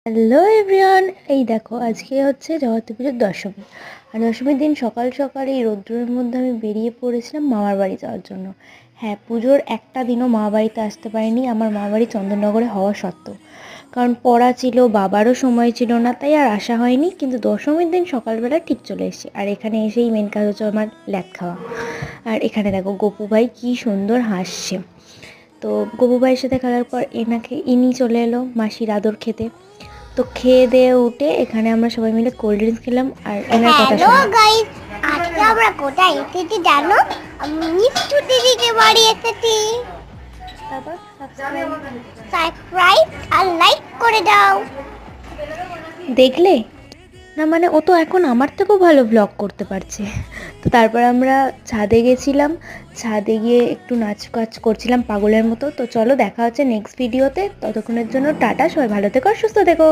Hello everyone, এই দেখো আজকে হচ্ছে জগতী পুজোর দশমী। আর দশমীর দিন সকাল সকাল এই রোদ্দুরের মধ্যে আমি বেরিয়ে পড়েছিলাম মামার বাড়ি যাওয়ার জন্য। হ্যাঁ, পুজোর একটা দিনও মামা বাড়িতে আসতে পারিনি আমার মামা বাড়ি চন্দননগরে হওয়া সত্ত্বেও, কারণ পড়া ছিল, বাবারও সময় ছিল না, তাই আর আসা হয়নি। কিন্তু দশমীর দিন সকালবেলা ঠিক চলে এসেছি। আর এখানে এসেই মেন কাজ হচ্ছে আমার ল্যাদ খাওয়া। আর এখানে দেখো গপু ভাই কী সুন্দর হাসছে। তো গপু ভাইয়ের সাথে খেলার পর ইনি চলে এলো মাসির আদর খেতে। তো খেয়ে দিয়ে উঠে এখানে আমরা সবাই মিলে কোল্ড ড্রিঙ্কস খেলাম আর এনার কথা হ্যালো গাইস, আজকে আমরা কোথায় এসেছি জানো? আমি মিষ্টি দিদিকে বাড়ি এসেছি। তারপর সাবস্ক্রাইব আর লাইক করে দাও। দেখলে না, মানে ও তো এখন আমার থেকেও ভালো ব্লগ করতে পারছে। তো তারপর আমরা ছাদে গেছিলাম, ছাদে গিয়ে একটু নাচ কাজ করছিলাম পাগলের মতো। তো চলো দেখা হচ্ছে নেক্সট ভিডিওতে, ততক্ষণের জন্য টাটা, সবাই ভালো থেকো আর সুস্থ থেকো।